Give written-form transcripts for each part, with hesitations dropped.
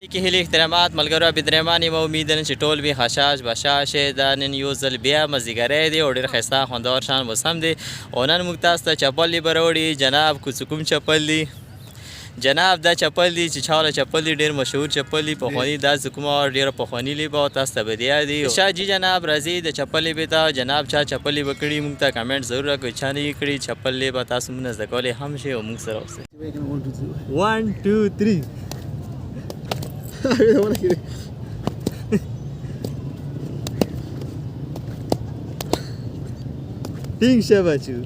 کې هلي احترامات ملګرو بدرمان یم امید لرم چې ټول به خشاش بشاش دا نن یو ځل بیا مازدیګری دی او ډېر ښایسته خوندور شان موسم دی او نن موږ تاسو ته چپل دي براوړي جناب کوم چپل دی جناب دا چپل دی چې چا والا چپل دی ډېر مشهور چپل دی پخواني دا کومه ډېره پخواني لیبه تاسو ته به د یاد وي شاه جي جناب راځي د چپل لیبې ته جناب چا چپل لیبه کړي موږ ته کمنټ ضرور راکړئ چا نه یې کړي چپل لیبه تاسو موږ نه زده کولی هم شئ او موږ سره اوسئ 1 2 3 ټینګ شه بچو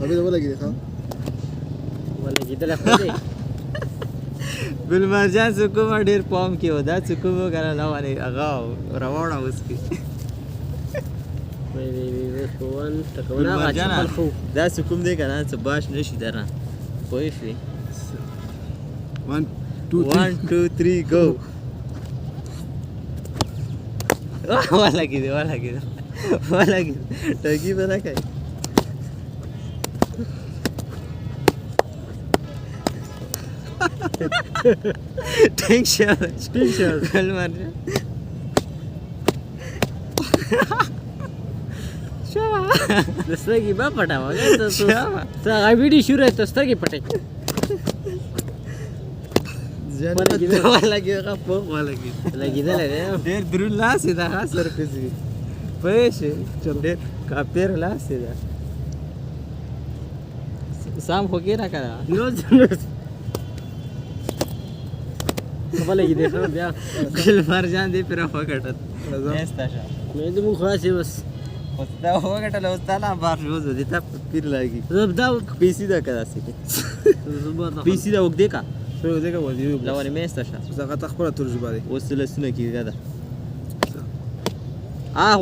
ابي ولګي ها ولګي دلته خو دی ګل مرجان سکوم ډیر پام کې و دا سکوم کنه نو باندې هغه روانه اوس کې وی فون تکونه غاچ خو دا سکوم دی کنه څه باش نشي درنه پوه شئ 1 2 3 go ولګي دی ټاکی به نه کوي ټینګ شه ګل مرجان دستګي با پټاوه ته هغه ویډیو شروع ته ستګي پټي ولګي هغه پوخ ولګي لګیدل دی ډېر درون لاس دی هغه سر پېزي پوه شئ ډېر کاپیر لاس دی سام خو کې نه کړه نو ولګي دی خو بیا ګل مرجان دی پر فکټت نهستا شه مې دې مو خاصه بس دا وګټل او تعالی بار شو دې ته پیر لګي زبدا پیسي دا کړه سي پیسي دا وګ دې کا شو دې کا ودی لا ونه مېستا شه زغه تخبره ترجمه دی اوس لسونه کیږي دا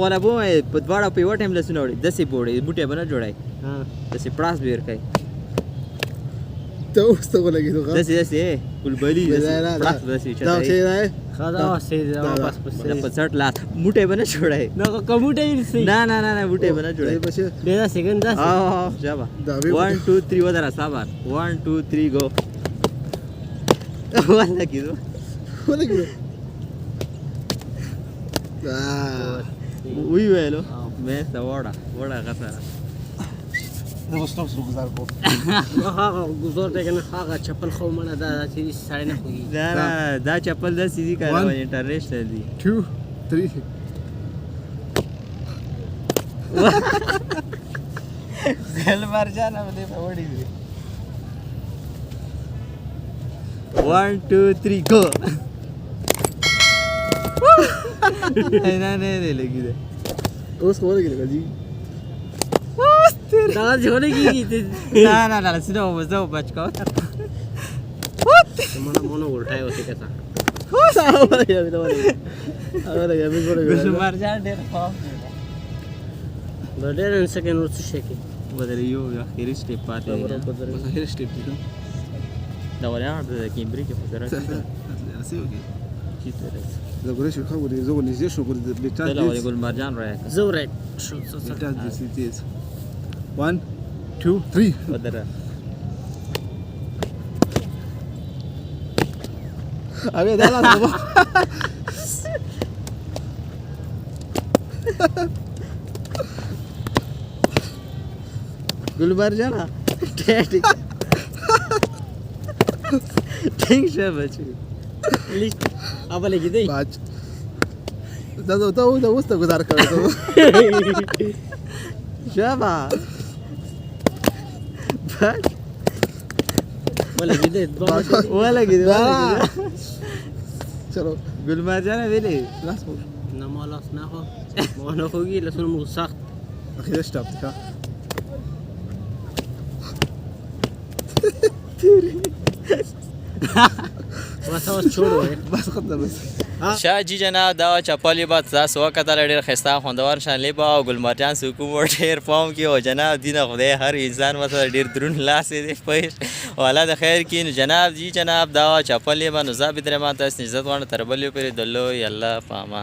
ولا بو په دواړه په یو ټایم لسونه وړي دسي بوړي بوټي بنا جوړای ها دسي پلاس بیر کوي ته اوس ته ولګي دوه دسي ګلبلی پلاس دسي دا شي راي خدا سي واپس پس په څټ لات بوټي بنا جوړای نو کومټه نه بوټي بنا جوړای بچي ډېر سکند دا جابا 1 2 3 ودرا صبر 1 2 3 go ولګي وی ویلو مې تا وړه غسره نو ستاسو سره گزار کو هغه گزار دی کنه هغه چپل خو مړه دا چې سړی نه خوږي دا چپل د سیدی کارو انټرنیشنل دی 2 3 ګل مرجان باندې وړي دي 1 2 3 go نه لګي ده اوس خو ولګي لګي دا ځونه کیږي نه سیده وځو بچ کو مونږ ورټای وته کته ګل مرجان ډېر خام دا ډېر سکند ورڅ شي کې بدل یو اخیری سټیپ پاتې بس اخر سټیپ دی دا ولا د کیمبري کې په سره راسي وګي کیته زه ګورې شو خو دې زه ولې شو ګورې د بیٹا دا ولې ګل مرجان راځي زوره شو بیٹا د سیتیز 1 2 3 ودره ابي دا لا ګل مرجان ټینګ شه بچو لیست اوبه لګی دی باج دا اوس ته گزار کوي شابه ولګی دی ولګي چلو ګل مرجان ویلې لاس مو نه مالاس نه هو ما نه خوږي لسونه مو سخت اخیر سټاپ کا واسه چھوڑو بس ختم بس شاه جي جناب دا چپل به تاسو وکتل ډېر ښایسته خوندور شان لیبه او ګل مرجان سکوم ډېر پام کې او جناب دینه خدای هر انسان ورته ډېر درون لاس دی پوه والا د خیر کې نو جناب جي جناب دا چپل لیبه نو زه بدرمان تاسو عزت غواړم تر بلې پورې د لوی الله په امان